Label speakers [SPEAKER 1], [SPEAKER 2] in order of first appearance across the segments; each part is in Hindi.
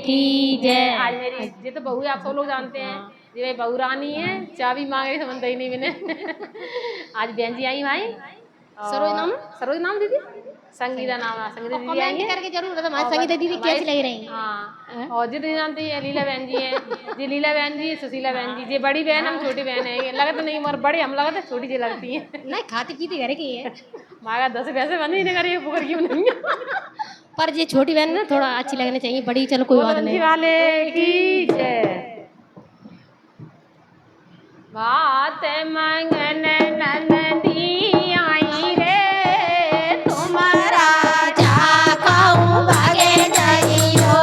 [SPEAKER 1] की जय।
[SPEAKER 2] आज मेरी ये तो बहू है, आप सब लोग जानते हैं, ये मेरी बहू रानी है, चाबी मांगे समझता ही नहीं मैंने। आज बहन जी आई भाई, सरोज नाम दीदी, संगीता नाम है, संगीता दीदी आई है।
[SPEAKER 1] करके जरूर बताओ हमारी संगीता दीदी कैसी लग रही है।
[SPEAKER 2] हाँ, और जितनी जानते हैं लीला बहन जी है, जी लीला बहन जी, सुशीला बहन जी, ये बड़ी बहन, हम छोटी बहन है, लगा तो नहीं मगर बड़े हम लगा तो छोटी जी लगती है।
[SPEAKER 1] नहीं खाती पीती घर की है,
[SPEAKER 2] मागा 10 पैसे बंद ही नहीं करिए, पुकर क्यों नहीं
[SPEAKER 1] पर ये छोटी बहन ना थोड़ा अच्छी लगनी चाहिए, बड़ी चलो कोई बात नहीं।
[SPEAKER 2] वाले की जय। बात मंगन नंदी आई रे, तुम्हारा
[SPEAKER 1] जाऊं भागे जाइयो,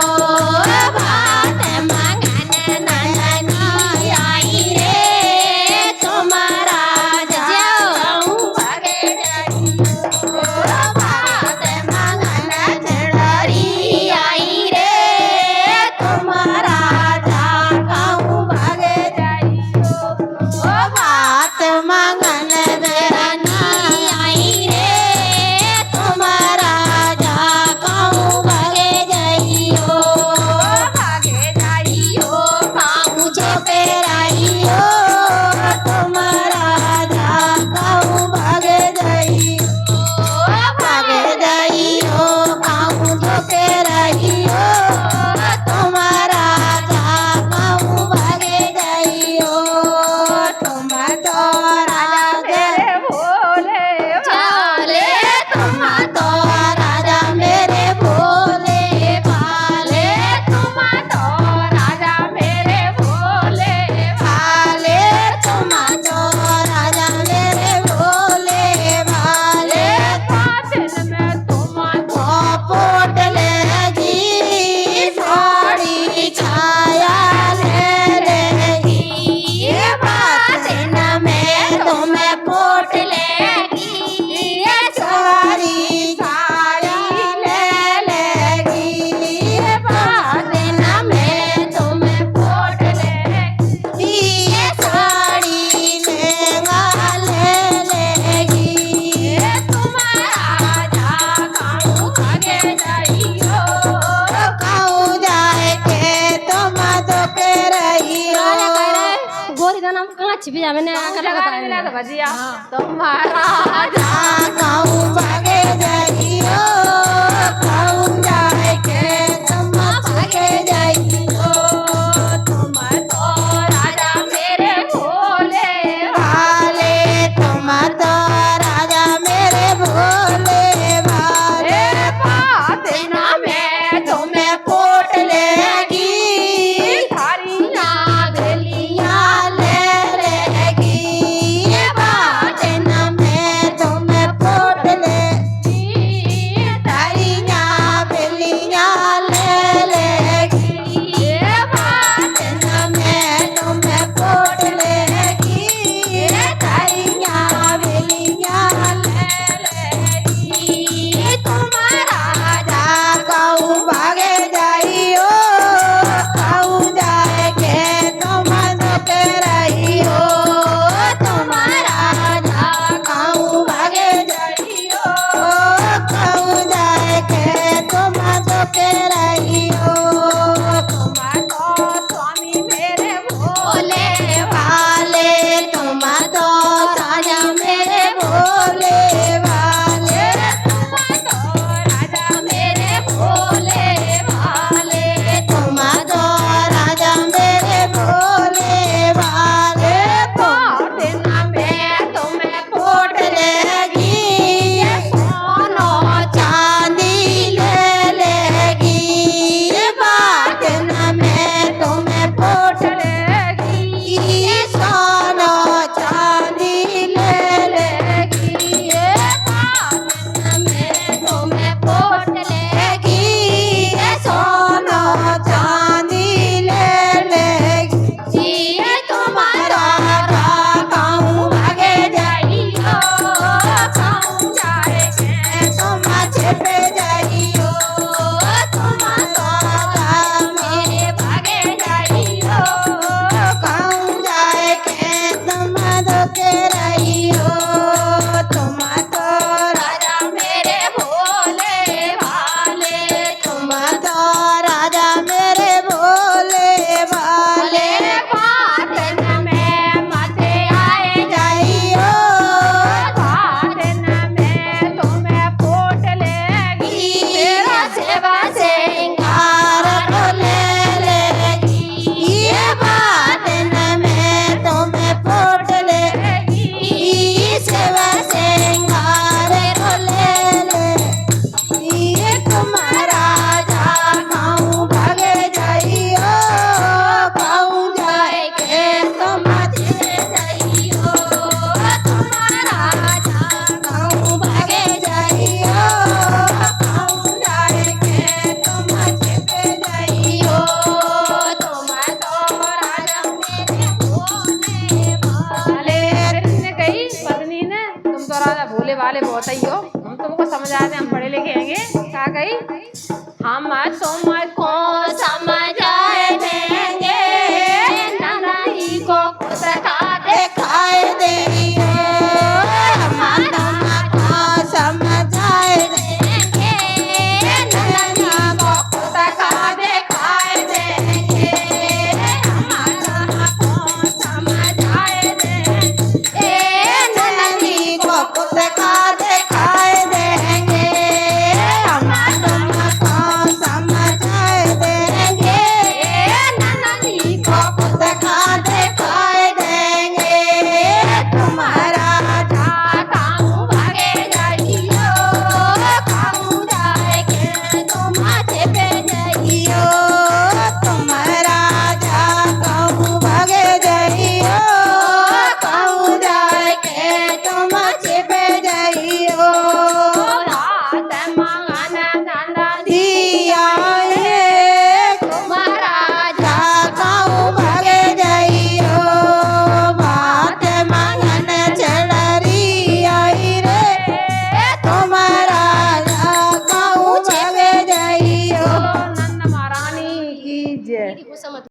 [SPEAKER 1] बात मंगन नंदी आई रे, तुम्हारा जाऊं भागे जाइयो, बात मंगन चढ़ी आई रे, तुम्हारा जाऊं भागे जाइयो, बात मंगन धरनी आई रे, तुम्हारा जाऊं भागे जाइयो, पाँव जो पेराइयो, तुम्हारा जाऊं भागे जाइयो, पाँव जो पेराइयो, तुम्हारा जाऊं भागे जाइयो, तुम तो राजा मेरे भोले भाले, तुम तो राजा मेरे भोले भाले, तुम तो राजा मेरे भोले भाले, तुम तो राजा मेरे भोले भाले, पातिल में तुम तो पोटलेगी, साड़ी छाया ले लेगी, पातिल में तुम्हें पोट लेगी, साड़ी साड़ी ले लेगी, पातिल में तुम्हें पोट लेगी, साड़ी लहंगा ले लेगी, तुम्हारा जाऊं भागे जाइयो, कहूँ जाए के तुम तो के रहियो, गोरी का नाम कहाँ छिपी जा मैंने
[SPEAKER 2] मिला तो भजिया, तुम्हारा
[SPEAKER 1] कहूँ भागे जाइयो, कहूँ जाए के तुम भागे जाइयो, तुम तो राजा मेरे भोले भाले, तुम तो राजा मेरे भोले भाले, पातिल में तुम्हें पोट लेगी, थारियां बेलियां ले लेगी, पातिल में तुम्हें पोट लेगी, थारियां
[SPEAKER 2] वाले बहुत ही हो, हम तुमको समझ आते, हम पढ़े लिखे हैंगे। क्या कही? हम तुमको समझाए देंगे, ननही को पुस्तका
[SPEAKER 3] दिखाई देंगे, हम तुमको समझाए देंगे, नन्ही को
[SPEAKER 2] पुस्तका दिखाए देंगे,
[SPEAKER 3] हम तुमको समझाए देंगे, नन्ही को पुस्तका दिखाई देंगे, हम तुमको समझाए देंगे, नन्ही को पुस्तका दिखाई देंगे। तुम्हारा
[SPEAKER 2] काहू भागे
[SPEAKER 3] जाइयो, कहूँ जाए के तुम छिपे जाइयो, तुम्हारा कहूँ भागे जाइयो, कहूँ जाए के तुम छिपे जाइयो।
[SPEAKER 2] रात मांगन दादा
[SPEAKER 3] दिया रे तुम्हारा कहूँ भागे जाइयो, बात मांगन चलरी आई रे, तुम्हारा कहूँ भागे जाइयो।
[SPEAKER 2] नंद महारानी की जय।
[SPEAKER 1] गुस्सा मत